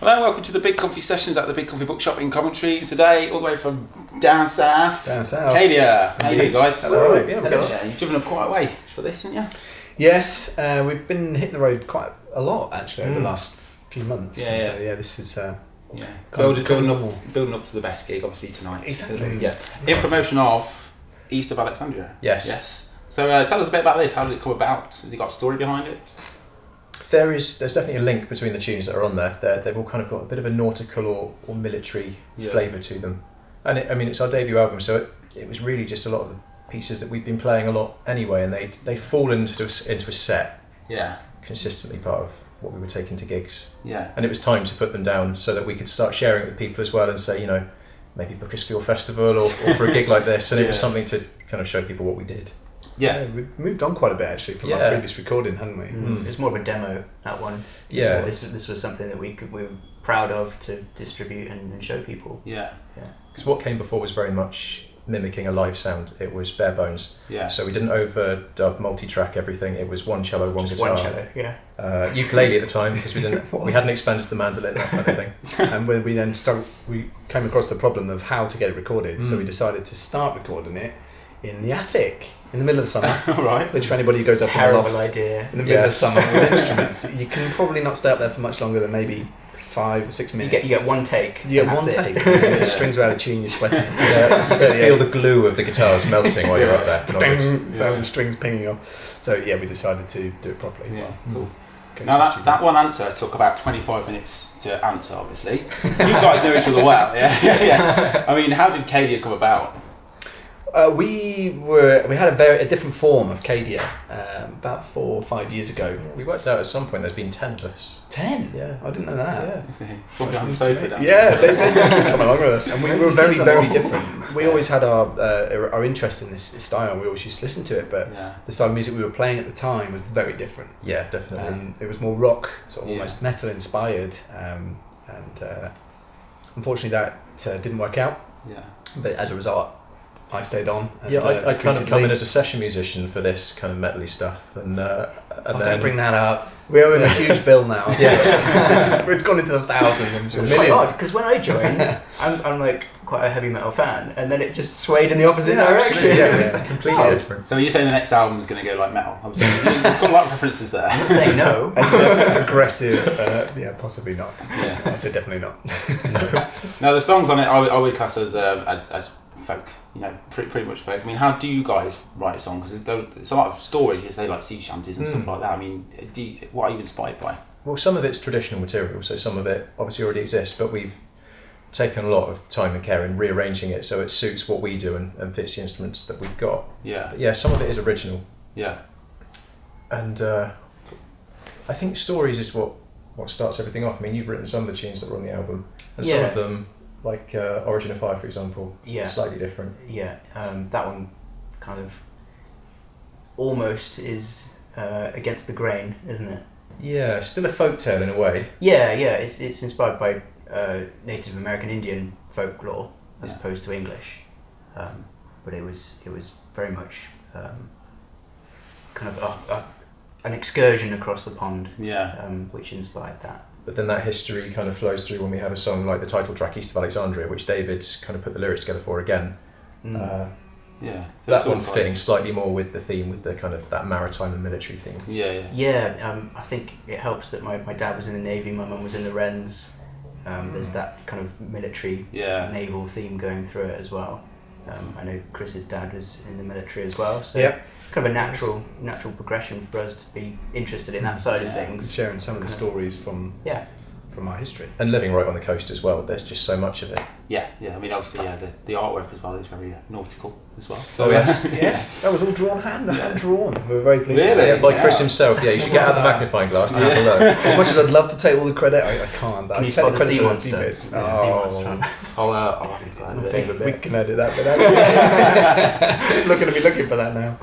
Hello, welcome to the Big Comfy Sessions at the Big Comfy Bookshop in Coventry. Today, all the way from down south. Kadia. How you doing, guys? Hello. Yeah, You've driven up quite a way for this, haven't you? Yes, we've been hitting the road quite a lot actually over the last few months. Yeah. So this is building up to the best gig, obviously tonight. Exactly. Yeah. In promotion of East of Alexandria. Yes. So tell us a bit about this. How did it come about? Has it got a story behind it? There's definitely a link between the tunes that are on there. They've all kind of got a bit of a nautical or military flavour to them. And it's our debut album, so it was really just a lot of the pieces that we've been playing a lot anyway, and they fall into a set. Yeah. Consistently part of what we were taking to gigs. Yeah. And it was time to put them down so that we could start sharing it with people as well and say, maybe book us for your festival or for a gig like this. And it was something to kind of show people what we did. Yeah, we moved on quite a bit actually from our previous recording, hadn't we? It was more of a demo, that one. Yeah. This was something that we were proud of to distribute and show people. Yeah. Because what came before was very much mimicking a live sound. It was bare bones. Yeah. So we didn't overdub, multi-track everything. It was one cello, one guitar. One cello, yeah. Ukulele at the time because we hadn't expanded to the mandolin, that kind of thing. And when we then we came across the problem of how to get it recorded, so we decided to start recording it in the attic in the middle of the summer. Right. Which for anybody who goes up Terrible in the loft idea. in the middle of summer with instruments, you can probably not stay up there for much longer than maybe 5 or 6 minutes. You get one take. You get one take. The strings are out of tune, you're sweating. Feel the glue of the guitars melting while you're up there. Ding, sounds of strings pinging off. So we decided to do it properly. Yeah, cool. Now that one answer took about 25 minutes to answer, obviously. You guys know each other well, yeah. I mean, how did Kadia come about? We had a different form of Kadia about 4 or 5 years ago. We worked out at some point there's been 10 of us. 10? Yeah. I didn't know that. Swap behind the sofa down. Yeah, they just keep coming along with us. And we were very, very different. We always had our interest in this style. We always used to listen to it, but the style of music we were playing at the time was very different. Yeah, definitely. It was more rock, sort of almost metal inspired. And unfortunately that didn't work out. Yeah. But as a result, I stayed on. And, I kind of come in as a session musician for this kind of metally stuff, and then don't bring that up. We owe him a huge bill now. It's gone into the thousands. It's quite odd because when I joined, I'm like quite a heavy metal fan, and then it just swayed in the opposite direction. Yeah, it's completely different. So you're saying the next album is going to go like metal? I'm saying you've got a lot of references there. I'm not saying no. Progressive, possibly not. Yeah, I'd say definitely not. Now the songs on it, I would class as folk. Pretty much folk. I mean, how do you guys write a song? Because it's a lot of stories. You say like sea shanties and stuff like that. I mean, what are you inspired by? Well, some of it's traditional material, so some of it obviously already exists, but we've taken a lot of time and care in rearranging it so it suits what we do and fits the instruments that we've got. Yeah. But yeah, some of it is original. Yeah. And I think stories is what starts everything off. I mean, you've written some of the tunes that were on the album, and some of them, like Origin of Fire, for example, slightly different. Yeah, that one kind of almost is against the grain, isn't it? Yeah, still a folk tale in a way. Yeah, it's inspired by Native American Indian folklore as opposed to English, but it was very much kind of an excursion across the pond, which inspired that. But then that history kind of flows through when we have a song like the title track East of Alexandria, which David kind of put the lyrics together for again. So that one fitting slightly more with the theme, with the kind of that maritime and military theme. I think it helps that my dad was in the Navy, my mum was in the Wrens. There's that kind of military naval theme going through it as well. I know Chris's dad was in the military as well, so kind of a natural progression for us to be interested in that side of things. Sharing some of the stories from our history. And living right on the coast as well, there's just so much of it. Yeah. I mean, obviously, the artwork as well is very nautical as well. So yes, that was all hand drawn. We were very pleased. Really? Like Chris himself, you should get out the magnifying glass and have a look. As much as I'd love to take all the credit, I can't. But Can I you take spot the the sea credit for a few monster? bits. I'll It's my favourite We bit. can edit that bit out. People are going to be looking for that now.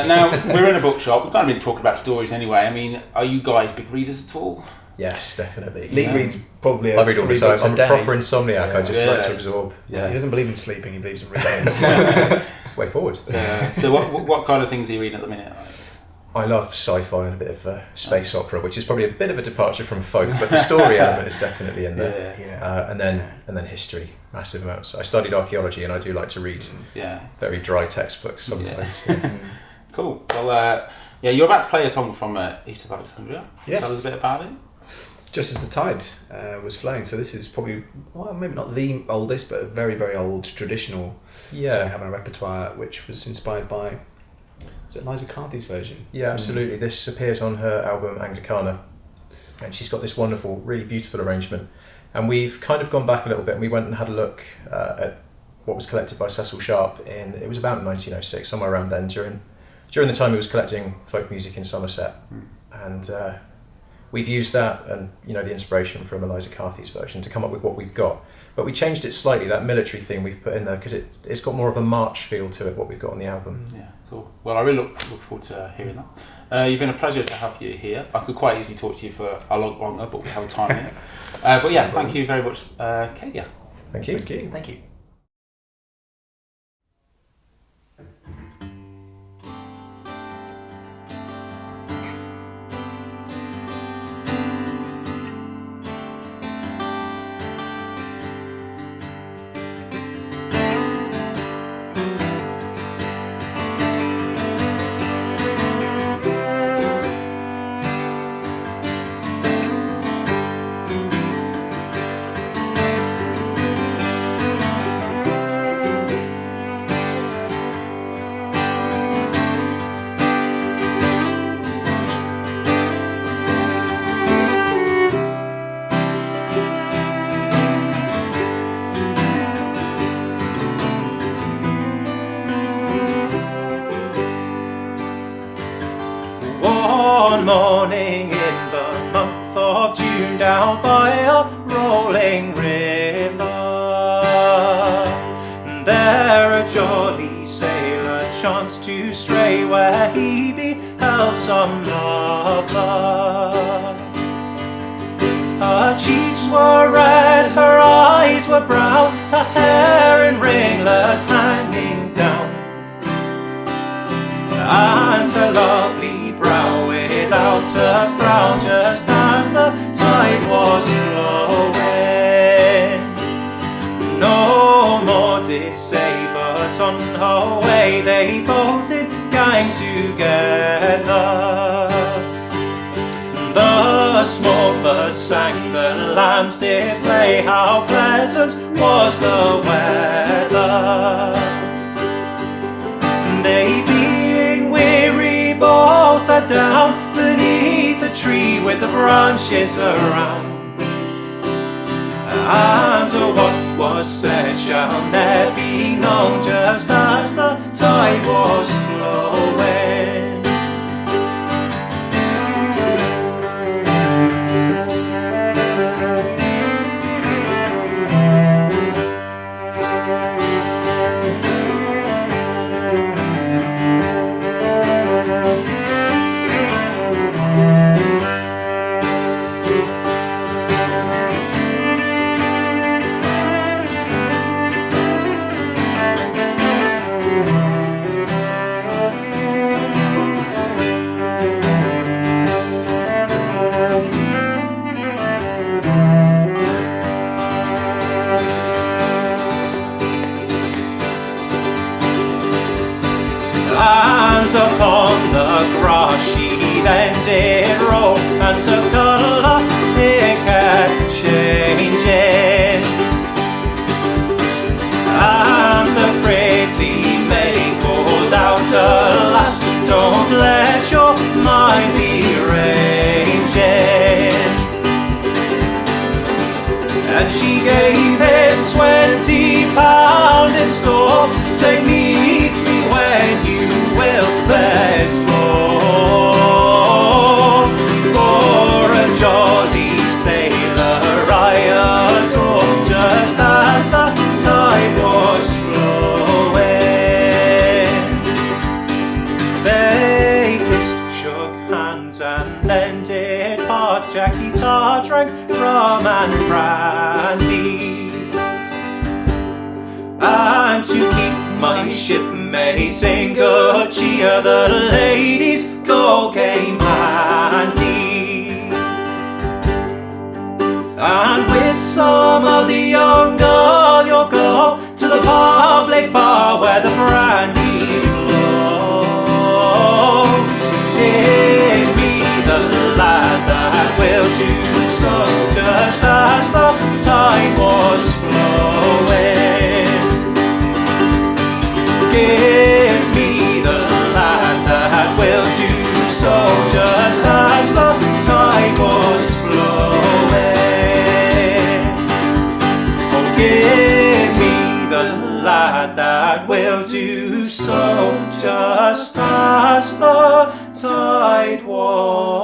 Now, we're in a bookshop. We've kind of been talking about stories anyway. I mean, are you guys big readers at all? Yes, definitely. Lee reads probably I read all the 3 time. books a I'm a day. proper insomniac. I just like to absorb. He doesn't believe in sleeping, he believes in reading. It's the way forward. So what kind of things are you reading at the minute? I love sci-fi and a bit of space opera, which is probably a bit of a departure from folk, but the story element is definitely in there. And then history, massive amounts. I studied archaeology, and I do like to read very dry textbooks sometimes. Cool. Well, you're about to play a song from East of Alexandria. Yes. Tell us a bit about it. Just as the tide was flowing, so this is probably, well, maybe not the oldest, but a very, very old traditional song we have in our repertoire, which was inspired by, is it Liza Carthy's version? Yeah, absolutely. This appears on her album Anglicana, and she's got this wonderful, really beautiful arrangement. And we've kind of gone back a little bit, and we went and had a look at what was collected by Cecil Sharp it was about 1906, somewhere around then, during the time he was collecting folk music in Somerset. And we've used that and the inspiration from Eliza Carthy's version to come up with what we've got. But we changed it slightly, that military theme we've put in there, because it's got more of a march feel to it, what we've got on the album. Yeah, cool. Well, I really look forward to hearing that. You've been a pleasure to have you here. I could quite easily talk to you for a lot longer, but we have a time limit. But yeah, thank you very much, Kadia. Thank you. Thank you. One morning in the month of June, down by a rolling river, there a jolly sailor chanced to stray where he beheld some lover. Her cheeks were red, her eyes were brown, her hair in ringlets hanging down, and her lovely brow without a frown, just as the tide was flowing. No more did say, but on her way they both did gang together. The small birds sang, the lambs did play, how pleasant was the weather. They being weary both sat down beneath the tree with the branches around. And what was said shall ne'er be known, just as the tide was flowing. And upon the grass she then did roll, and her colour it kept changing. And the pretty maid called out, alas, don't let your mind be ranging. And she gave him £20 in store, say meet me when you will, there's more. For a jolly sailor I adore, just as the tide was flowing. They kissed, shook hands, and then did part. Jackie Tar drank rum and brandy, and to keep my shipmates in good cheer, the ladies go all came handy. And with some of the young girl, you'll go to the public bar where the brandy flows. Give me the lad that will do so, just as the tide was flowing. Give me the lad that will do so, just as the tide was flowing. Oh, give me the lad that will do so, just as the tide was